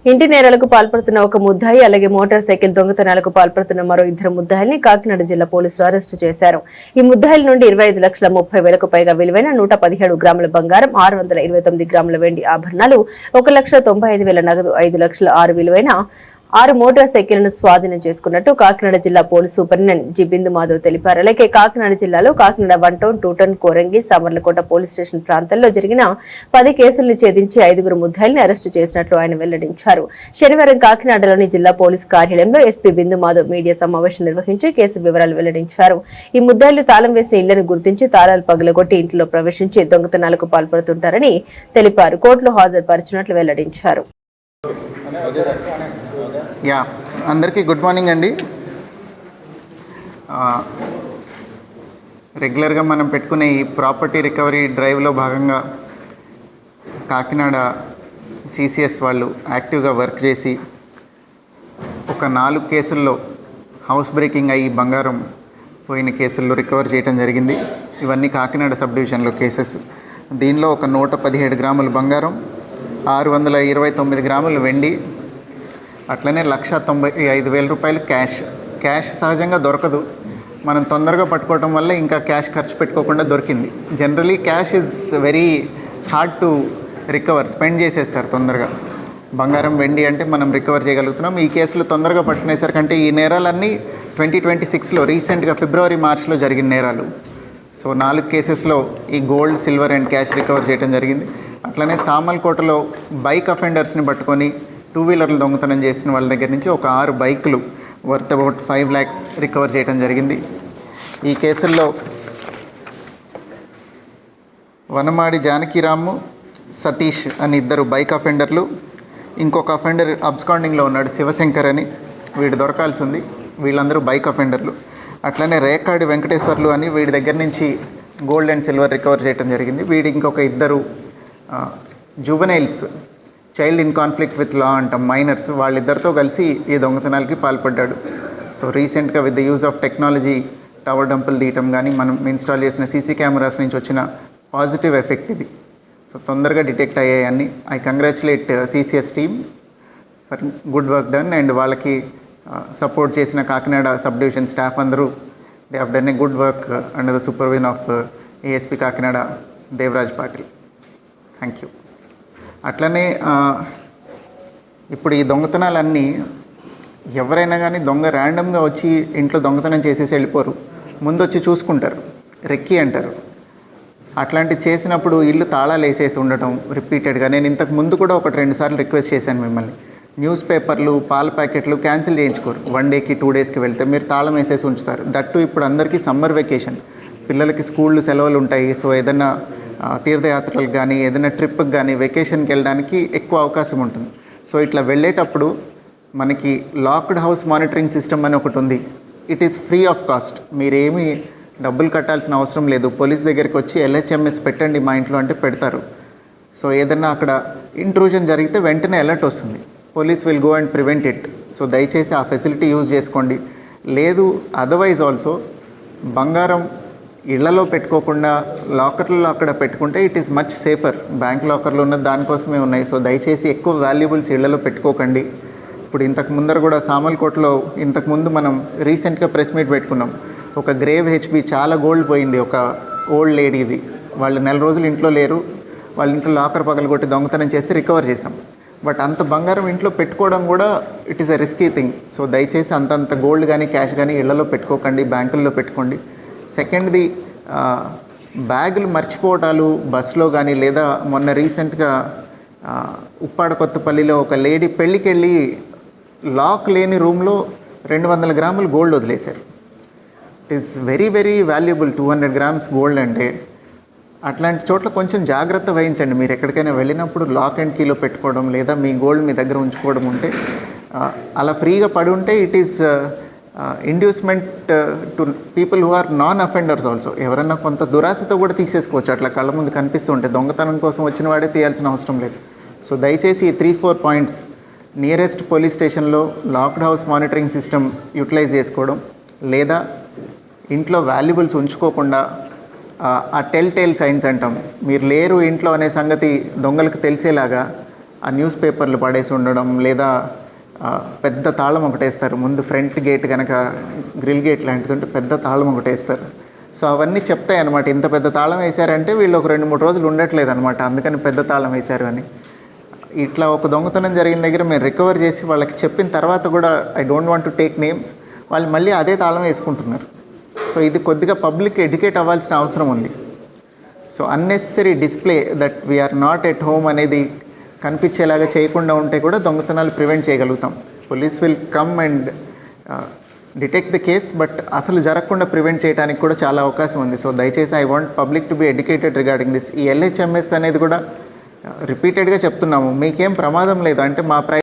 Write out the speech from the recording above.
ఇంటి నేరాలకు పాల్పడుతున్న ఒక ముద్దాయి అలాగే మోటార్ సైకిల్ దొంగతనాలకు పాల్పడుతున్న మరో ఇద్దరు ముద్దాయిల్ని కాకినాడ జిల్లా పోలీసులు అరెస్టు చేశారు. ఈ ముద్దాయిల నుండి 25,30,000కు పైగా విలువైన 117 గ్రాముల బంగారం, 629 గ్రాముల వెండి ఆభరణాలు, 1,95,000 నగదు, 5 లక్షల 6 విలువైన 6 మోటార్ సైకిళ్లను స్వాధీనం చేసుకున్నట్టు కాకినాడ జిల్లా police superintendent G Bindu Madhav తెలిపారు. అలాగే కాకినాడ జిల్లాలో Kakinada 1 town, 2 town, Korangi, Samarlakota police station ప్రాంతాల్లో జరిగిన 10 కేసులను ఛేదించి 5 ముద్దాయిల్ని అరెస్టు చేసినట్లు ఆయన వెల్లడించారు. శనివారం కాకినాడలోని జిల్లా పోలీసు కార్యాలయంలో ఎస్పీ బిందు మాధవ్ మీడియా సమావేశం నిర్వహించి కేసు వివరాలు వెల్లడించారు. ఈ ముద్దాయిలు తాళం వేసిన ఇళ్లను గుర్తించి తాళాలు పగలగొట్టి ఇంట్లో ప్రవేశించి దొంగతనాలకు పాల్పడుతుంటారని తెలిపారు. కోర్టులో హాజరుపరిచినట్లు వెల్లడించారు. అందరికీ గుడ్ మార్నింగ్ అండి. రెగ్యులర్గా మనం పెట్టుకునే ఈ ప్రాపర్టీ రికవరీ డ్రైవ్లో భాగంగా కాకినాడ సిసిఎస్ వాళ్ళు యాక్టివ్గా వర్క్ చేసి ఒక 4 కేసుల్లో హౌస్ బ్రేకింగ్ అయ్యి బంగారం పోయిన కేసుల్లో రికవర్ చేయడం జరిగింది. ఇవన్నీ కాకినాడ సబ్ డివిజన్లో కేసెస్. దీనిలో ఒక 117 గ్రాముల బంగారం, 629 గ్రాముల వెండి, అట్లనే 1,95,000 రూపాయలు క్యాష్ సహజంగా దొరకదు. మనం తొందరగా పట్టుకోవటం వల్ల ఇంకా క్యాష్ ఖర్చు పెట్టుకోకుండా దొరికింది. Generally cash is very hard to recover, spend చేసేస్తారు తొందరగా. బంగారం, వెండి అంటే మనం రికవర్ చేయగలుగుతున్నాం. ఈ కేసులు తొందరగా పట్టుకునేసరికంటే ఈ నేరాలన్నీ 2026లో రీసెంట్గా ఫిబ్రవరి, మార్చ్లో జరిగిన నేరాలు. సో 4 కేసెస్లో ఈ gold, silver and cash recover చేయడం జరిగింది. అట్లనే సామర్లకోటలో బైక్ అఫెండర్స్ని పట్టుకొని 2 వీలర్లు దొంగతనం చేసిన వాళ్ళ దగ్గర నుంచి ఒక 6 బైకులు వర్త్ అబౌట్ 5 lakhs రికవర్ చేయడం జరిగింది. ఈ కేసుల్లో వనమాడి జానకిరాము, సతీష్ అని 2 బైక్ అఫెండర్లు, ఇంకొక అఫెండర్ అబ్స్కాండింగ్లో ఉన్నాడు శివశంకర్ అని, వీడు దొరకాల్సి ఉంది. వీళ్ళందరూ బైక్ అఫెండర్లు. అట్లనే రేకాడి వెంకటేశ్వర్లు అని వీడి దగ్గర నుంచి గోల్డ్ అండ్ సిల్వర్ రికవర్ చేయడం జరిగింది. వీడి ఇంకొక 2 juveniles, child in conflict with law అంటాం, మైనర్స్, వాళ్ళిద్దరితో కలిసి ఈ దొంగతనాలకి పాల్పడ్డాడు. సో రీసెంట్గా with the use of technology tower డంపులు తీయటం కానీ మనం ఇన్స్టాల్ చేసిన సీసీ కెమెరాస్ నుంచి వచ్చిన పాజిటివ్ ఎఫెక్ట్ ఇది. సో తొందరగా డిటెక్ట్ అయ్యాయని I congratulate CCS team for good work done. And వాళ్ళకి సపోర్ట్ చేసిన కాకినాడ సబ్ డివిజన్ స్టాఫ్ అందరూ they have done a good work under the supervision of ASP Kakinada Devaraj Patil. Thank you. అట్లనే ఇప్పుడు ఈ దొంగతనాలన్నీ ఎవరైనా కానీ దొంగ ర్యాండమ్గా వచ్చి ఇంట్లో దొంగతనం చేసేసి వెళ్ళిపోరు, ముందు వచ్చి చూసుకుంటారు, రెక్కి అంటారు. అట్లాంటి చేసినప్పుడు ఇల్లు తాళాలు వేసేసి ఉండటం రిపీటెడ్గా. నేను ఇంతకు ముందు కూడా 1-2 సార్లు రిక్వెస్ట్ చేశాను మిమ్మల్ని. న్యూస్ పేపర్లు, పాల ప్యాకెట్లు క్యాన్సిల్ చేయించుకోరు. 1 డేకి 2 డేస్కి వెళ్తే మీరు తాళం వేసేసి ఉంచుతారు. దట్టు ఇప్పుడు అందరికీ సమ్మర్ వెకేషన్, పిల్లలకి స్కూళ్ళు సెలవులు ఉంటాయి. సో ఏదైనా తీర్థయాత్రలకు కానీ ఏదైనా ట్రిప్కి కానీ వెకేషన్కి వెళ్ళడానికి ఎక్కువ అవకాశం ఉంటుంది. సో ఇట్లా వెళ్ళేటప్పుడు మనకి లాక్డ్ హౌస్ మానిటరింగ్ సిస్టమ్ అని ఒకటి ఉంది. It is free of cost. మీరేమీ డబ్బులు కట్టాల్సిన అవసరం లేదు. పోలీస్ దగ్గరికి వచ్చి LHMS పెట్టండి మా ఇంట్లో అంటే పెడతారు. సో ఏదన్నా అక్కడ ఇంట్రూజన్ జరిగితే వెంటనే అలర్ట్ వస్తుంది. Police will go and prevent it. So దయచేసి ఆ ఫెసిలిటీ యూజ్ చేసుకోండి. లేదు అదర్వైజ్ ఆల్సో బంగారం ఇళ్లలో పెట్టుకోకుండా లాకర్లలో అక్కడ పెట్టుకుంటే it is much safer. Bank లాకర్లు ఉన్నది దానికోసమే ఉన్నాయి. సో దయచేసి ఎక్కువ వాల్యుబుల్స్ ఇళ్లలో పెట్టుకోకండి. ఇప్పుడు ఇంతకు ముందర కూడా సామర్లకోటలో ఇంతకుముందు మనం రీసెంట్గా ప్రెస్ మీట్ పెట్టుకున్నాం. ఒక గ్రేవ్ హెచ్బి చాలా గోల్డ్ పోయింది, ఒక ఓల్డ్ లేడీది. వాళ్ళు 4 రోజులు ఇంట్లో లేరు. వాళ్ళ ఇంట్లో లాకర్ పగలగొట్టి దొంగతనం చేస్తే రికవర్ చేసాం. బట్ అంత బంగారం ఇంట్లో పెట్టుకోవడం కూడా it is a risky thing. So దయచేసి అంతంత గోల్డ్ కానీ క్యాష్ కానీ ఇళ్లలో పెట్టుకోకండి, బ్యాంకుల్లో పెట్టుకోండి. సెకండ్ది, బ్యాగులు మర్చిపోవటాలు బస్సులో కానీ, లేదా మొన్న రీసెంట్గా ఉప్పాడ కొత్తపల్లిలో ఒక లేడీ పెళ్ళికి వెళ్ళి లాక్ లేని రూమ్లో 200 గ్రాములు గోల్డ్ వదిలేశారు. It is very very valuable, 200 grams gold అంటే. అట్లాంటి చోట్ల కొంచెం జాగ్రత్త వహించండి. మీరు ఎక్కడికైనా వెళ్ళినప్పుడు లాక్ అండ్ కీలో పెట్టుకోవడం, లేదా మీ గోల్డ్ మీ దగ్గర ఉంచుకోవడం ఉంటే, అలా ఫ్రీగా పడి ఉంటే it is inducement to people who are non offenders also. ఎవరన్నా కొంత దురాశతో కూడా తీసేసుకోవచ్చు. అట్లా కళ్ళ ముందు కనిపిస్తూ ఉంటే దొంగతనం కోసం వచ్చిన వాడే తీయాల్సిన అవసరం లేదు. సో దయచేసి ఈ 3-4 పాయింట్స్ నియరెస్ట్ పోలీస్ స్టేషన్లో locked house monitoring system utilize చేసుకోవడం, లేదా ఇంట్లో వాల్యుబుల్స్ ఉంచుకోకుండా ఆ టెల్ టేల్ సైన్స్ అంటాం, మీరు లేరు ఇంట్లో అనే సంగతి దొంగలకు తెలిసేలాగా ఆ న్యూస్ పేపర్లు పడేసి ఉండడం, లేదా పెద్ద తాళం ఒకటేస్తారు ముందు, ఫ్రంట్ గేట్ కనుక గ్రిల్ గేట్ లాంటిది ఉంటే పెద్ద తాళం ఒకటేస్తారు. సో అవన్నీ చెప్తాయి అనమాట, ఇంత పెద్ద తాళం వేశారంటే వీళ్ళు ఒక 2-3 రోజులు ఉండట్లేదు అనమాట, అందుకని పెద్ద తాళం వేశారు అని. ఇట్లా ఒక దొంగతనం జరిగిన దగ్గర మేము రికవర్ చేసి వాళ్ళకి చెప్పిన తర్వాత కూడా, I don't want to take names, వాళ్ళు మళ్ళీ అదే తాళం వేసుకుంటున్నారు. సో ఇది కొద్దిగా పబ్లిక్ ఎడ్యుకేట్ అవ్వాల్సిన అవసరం ఉంది. So unnecessary display that we are not at home అనేది కనిపించేలాగా చేయకుండా ఉంటే కూడా దొంగతనాలు ప్రివెంట్ చేయగలుగుతాం. Police will come and detect the case, but అసలు జరగకుండా ప్రివెంట్ చేయడానికి కూడా చాలా అవకాశం ఉంది. సో దయచేసి I want public to be educated regarding this. ఈ LHMS అనేది కూడా రిపీటెడ్గా చెప్తున్నాము, మీకేం ప్రమాదం లేదు అంటే మా